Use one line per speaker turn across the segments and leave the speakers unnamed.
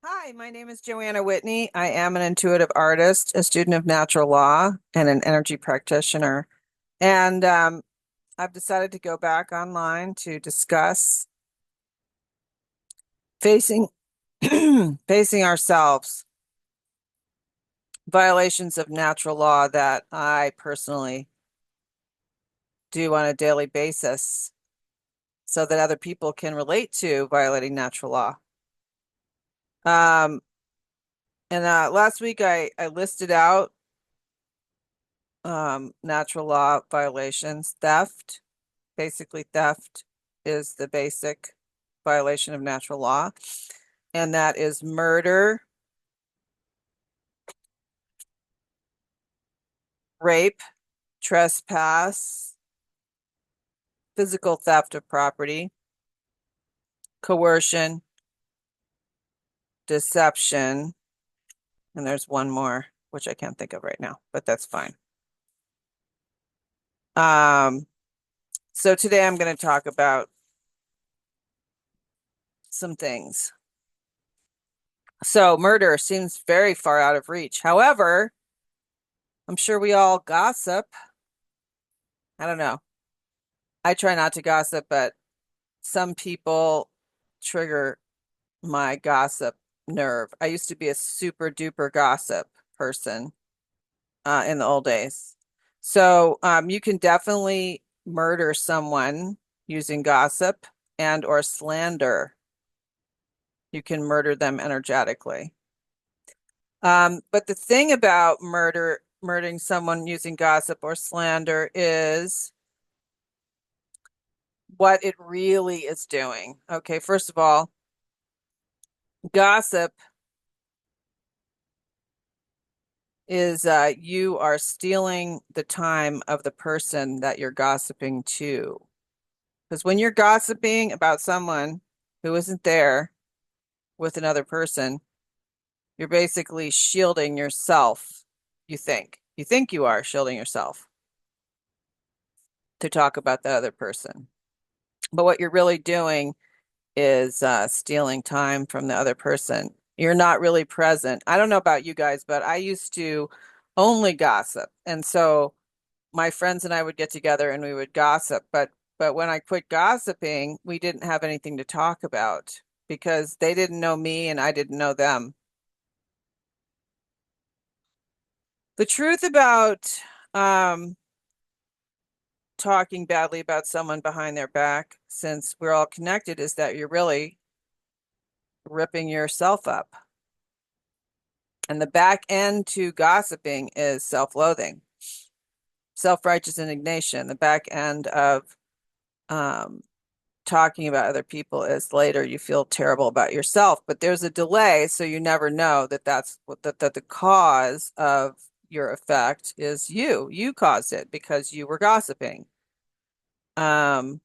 Hi, my name is Joanna Whitney. I am an intuitive artist, a student of natural law, and an energy practitioner. And I've decided to go back online to discuss facing facing ourselves, violations of natural law that I personally do on a daily basis so that other people can relate to violating natural law. Um, and last week I listed out natural law violations, theft. Basically, theft is the basic violation of natural law, and that is murder, rape, trespass, physical theft of property, coercion, deception, and there's one more, which I can't think of right now, but that's fine. Um, so today I'm going to talk about some things. So murder seems very far out of reach. However, I'm sure we all gossip. I don't know. I try not to gossip, but some people trigger my gossip nerve. I used to be a super duper gossip person in the old days. So you can definitely murder someone using gossip and or slander. You can murder them energetically. But the thing about murdering someone using gossip or slander is what it really is doing. Okay, first of all, gossip is you are stealing the time of the person that you're gossiping to. Because when you're gossiping about someone who isn't there with another person, you're basically shielding yourself. You think. You think you are shielding yourself to talk about the other person. But what you're really doing is stealing time from the other person. You're not really present. I don't know about you guys, but I used to only gossip. And so my friends and I would get together and we would gossip. But when I quit gossiping, we didn't have anything to talk about because they didn't know me and I didn't know them. The truth about um, talking badly about someone behind their back, since we're all connected, is that you're really ripping yourself up. And the back end to gossiping is self-loathing, self-righteous indignation. The back end of um, talking about other people is later you feel terrible about yourself, but there's a delay, so you never know that that's what that the cause of your effect is you. You caused it because you were gossiping. Um,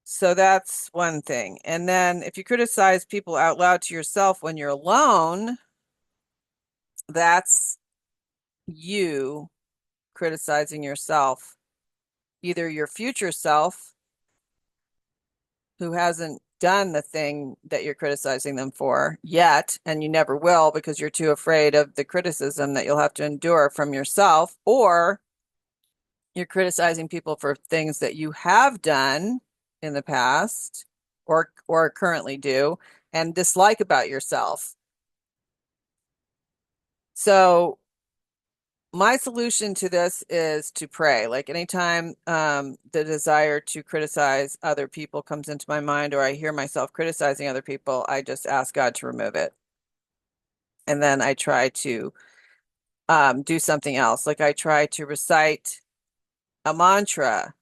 so that's one thing. And then if you criticize people out loud to yourself when you're alone, that's you criticizing yourself, either your future self who hasn't done the thing that you're criticizing them for yet, and you never will because you're too afraid of the criticism that you'll have to endure from yourself, or you're criticizing people for things that you have done in the past or currently do and dislike about yourself. So my solution to this is to pray. Like anytime the desire to criticize other people comes into my mind or I hear myself criticizing other people, I just ask God to remove it. And then I try to do something else. Like I try to recite a mantra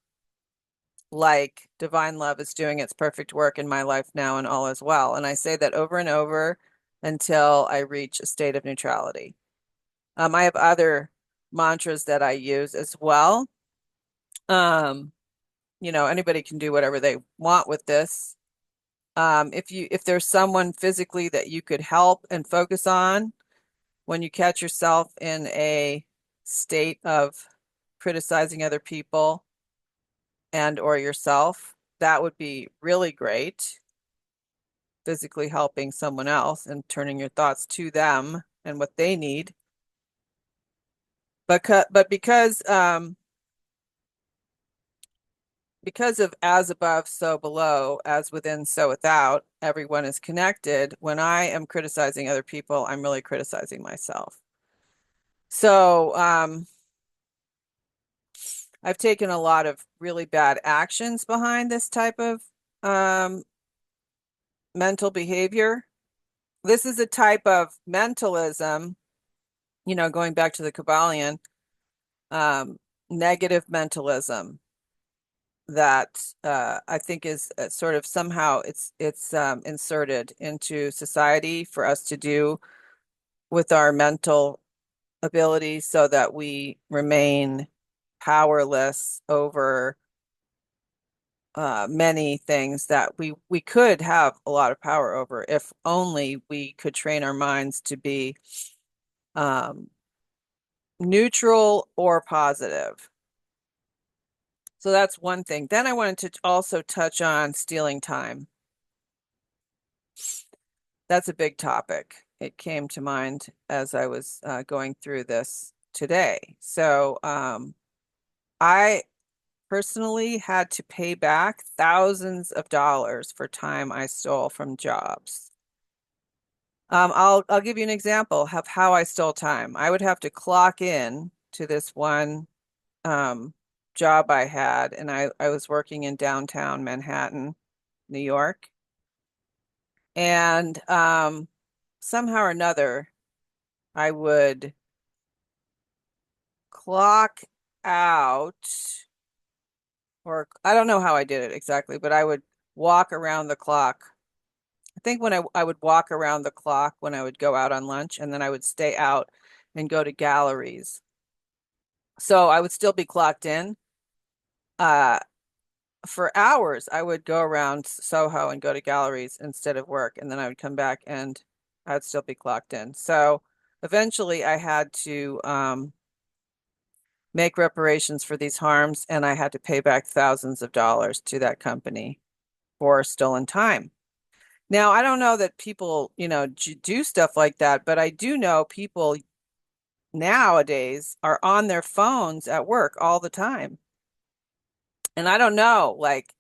like divine love is doing its perfect work in my life now and all is well. And I say that over and over until I reach a state of neutrality. I have other mantras that I use as well. Um, anybody can do whatever they want with this. If there's someone physically that you could help and focus on when you catch yourself in a state of criticizing other people and or yourself, that would be really great. physically helping someone else and turning your thoughts to them and what they need. But because of as above, so below, as within, so without, everyone is connected. When I am criticizing other people, I'm really criticizing myself. So I've taken a lot of really bad actions behind this type of mental behavior. This is a type of mentalism, going back to the Kabbalion, negative mentalism that I think is sort of somehow it's inserted into society for us to do with our mental abilities so that we remain powerless over many things that we could have a lot of power over if only we could train our minds to be neutral or positive. So that's one thing. Then I wanted to also touch on stealing time. That's a big topic. It came to mind as I was going through this today. So I personally had to pay back thousands of dollars for time I stole from jobs. I'll give you an example of how I stole time. I would have to clock in to this one job I had, and I was working in downtown Manhattan, New York. And somehow or another, I would clock out, or I don't know how I did it exactly, but I would walk around the clock. I think when I would walk around the clock when I would go out on lunch, and then I would stay out and go to galleries. So I would still be clocked in. For hours, I would go around Soho and go to galleries instead of work, and then I would come back and I'd still be clocked in. So eventually I had to make reparations for these harms, and I had to pay back thousands of dollars to that company for stolen time. Now, I don't know that people, do stuff like that, but I do know people nowadays are on their phones at work all the time. And I don't know, like,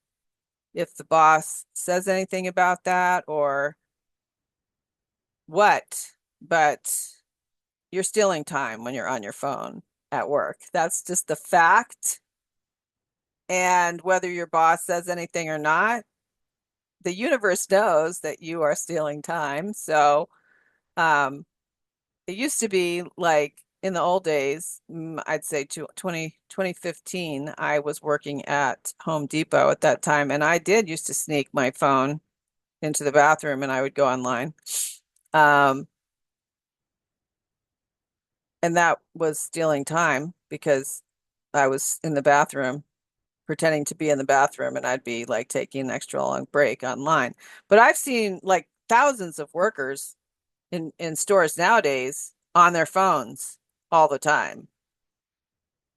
if the boss says anything about that or what, but you're stealing time when you're on your phone at work. That's just the fact. And whether your boss says anything or not, the universe knows that you are stealing time. So, it used to be like in the old days, I'd say 2015, I was working at Home Depot at that time, and I did used to sneak my phone into the bathroom and I would go online. Um, and that was stealing time because I was in the bathroom pretending to be in the bathroom and I'd be like taking an extra long break online. But I've seen like thousands of workers in stores nowadays on their phones all the time.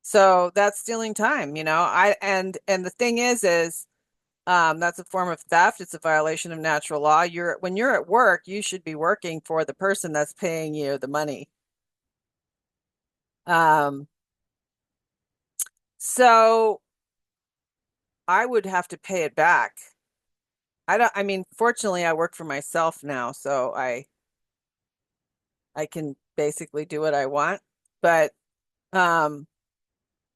So that's stealing time, and the thing is that's a form of theft. It's a violation of natural law. When you're at work, you should be working for the person that's paying you the money. Um, so I would have to pay it back. I mean, fortunately I work for myself now, so I can basically do what I want. But um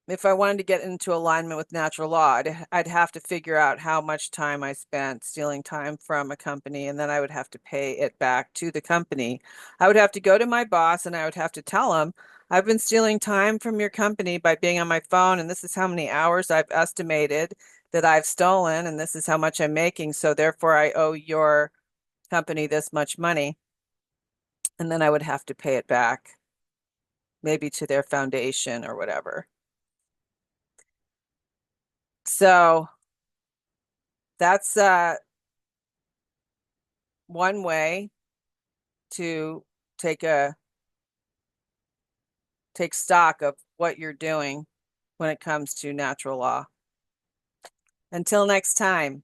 if I wanted to get into alignment with natural law, I'd have to figure out how much time I spent stealing time from a company, and then I would have to pay it back to the company. I would have to go to my boss and I would have to tell him, I've been stealing time from your company by being on my phone, and this is how many hours I've estimated that I've stolen, and this is how much I'm making. So therefore, I owe your company this much money. And then I would have to pay it back, maybe to their foundation or whatever. So that's one way to take stock of what you're doing when it comes to natural law. Until next time.